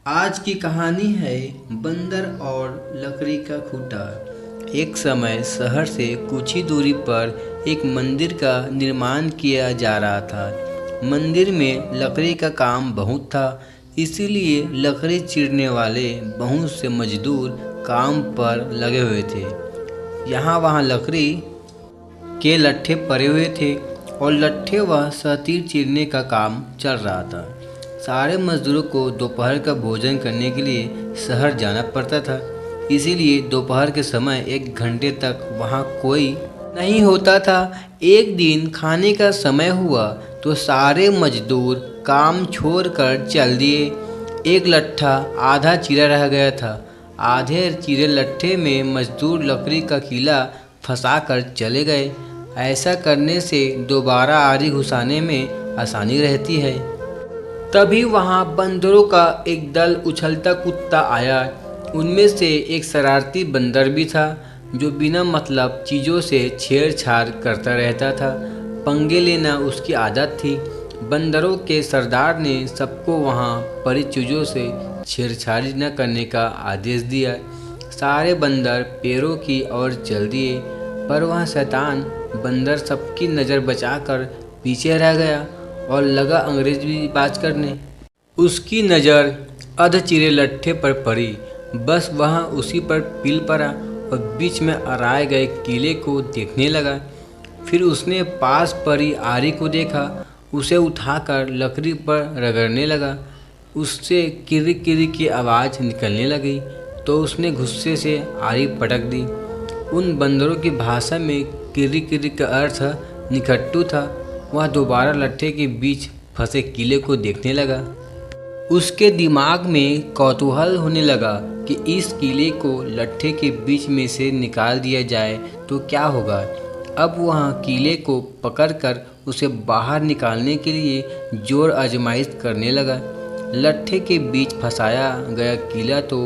आज की कहानी है बंदर और लकड़ी का खूंटा। एक समय शहर से कुछ ही दूरी पर एक मंदिर का निर्माण किया जा रहा था। मंदिर में लकड़ी का काम बहुत था, इसीलिए लकड़ी चीरने वाले बहुत से मजदूर काम पर लगे हुए थे। यहाँ वहाँ लकड़ी के लट्ठे पड़े हुए थे और लट्ठे व सतीर चीरने का काम चल रहा था। सारे मजदूरों को दोपहर का भोजन करने के लिए शहर जाना पड़ता था, इसीलिए दोपहर के समय 1 घंटे तक वहाँ कोई नहीं होता था। एक दिन खाने का समय हुआ तो सारे मजदूर काम छोड़कर चल दिए। एक लट्ठा आधा चीरा रह गया था। आधे चीरे लट्ठे में मजदूर लकड़ी का कीला फंसा कर चले गए। ऐसा करने से दोबारा आरी घुसाने में आसानी रहती है। तभी वहाँ बंदरों का एक दल उछलता कुत्ता आया। उनमें से एक शरारती बंदर भी था जो बिना मतलब चीज़ों से छेड़छाड़ करता रहता था। पंगे लेना उसकी आदत थी। बंदरों के सरदार ने सबको वहाँ पड़ी चीज़ों से छेड़छाड़ी न करने का आदेश दिया। सारे बंदर पेड़ों की ओर चल दिए, पर वह शैतान बंदर सबकी नज़र बचाकर पीछे रह गया और लगा अंग्रेजी बाज करने। उसकी नज़र अधचीरे लट्ठे पर पड़ी। बस वह उसी पर पिल पड़ा और बीच में अराए गए किले को देखने लगा। फिर उसने पास पड़ी आरी को देखा। उसे उठाकर लकड़ी पर रगड़ने लगा। उससे किरी किरी की आवाज़ निकलने लगी तो उसने गुस्से से आरी पटक दी। उन बंदरों की भाषा में किरी किरी का अर्थ निकट्टू था। वह दोबारा लट्ठे के बीच फंसे किले को देखने लगा। उसके दिमाग में कौतूहल होने लगा कि इस किले को लट्ठे के बीच में से निकाल दिया जाए तो क्या होगा। अब वह किले को पकड़कर उसे बाहर निकालने के लिए जोर आजमाइश करने लगा। लट्ठे के बीच फंसाया गया किला तो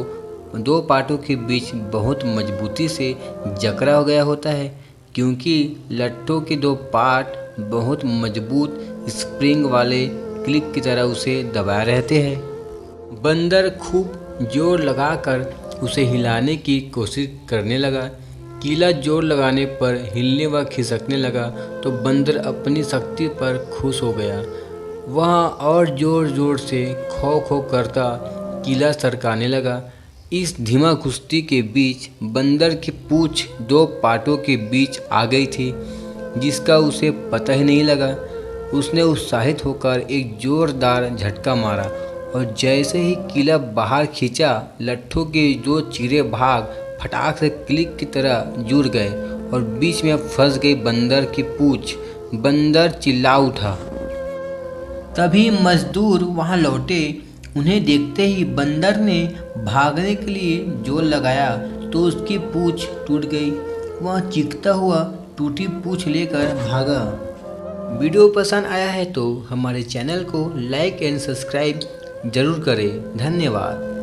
2 पाटों के बीच बहुत मजबूती से जकड़ा हो गया होता है, क्योंकि लट्ठों के 2 पाट बहुत मजबूत स्प्रिंग वाले क्लिप की तरह उसे दबाए रहते हैं। बंदर खूब जोर लगाकर उसे हिलाने की कोशिश करने लगा। कीला जोर लगाने पर हिलने व खिसकने लगा तो बंदर अपनी शक्ति पर खुश हो गया। वह और जोर जोर से खो खो करता कीला सरकाने लगा। इस धीमा कुश्ती के बीच बंदर की पूंछ 2 पाटों के बीच आ गई थी, जिसका उसे पता ही नहीं लगा। उसने उत्साहित होकर एक जोरदार झटका मारा और जैसे ही कीला बाहर खींचा, लट्ठों के 2 चीरे भाग फटाक से क्लिक की तरह जुड़ गए और बीच में फंस गई बंदर की पूंछ। बंदर चिल्ला उठा। तभी मजदूर वहां लौटे। उन्हें देखते ही बंदर ने भागने के लिए जोर लगाया तो उसकी पूंछ टूट गई। वह चीखता हुआ टूटी पूंछ लेकर भागा। वीडियो पसंद आया है तो हमारे चैनल को लाइक एंड सब्सक्राइब जरूर करें। धन्यवाद।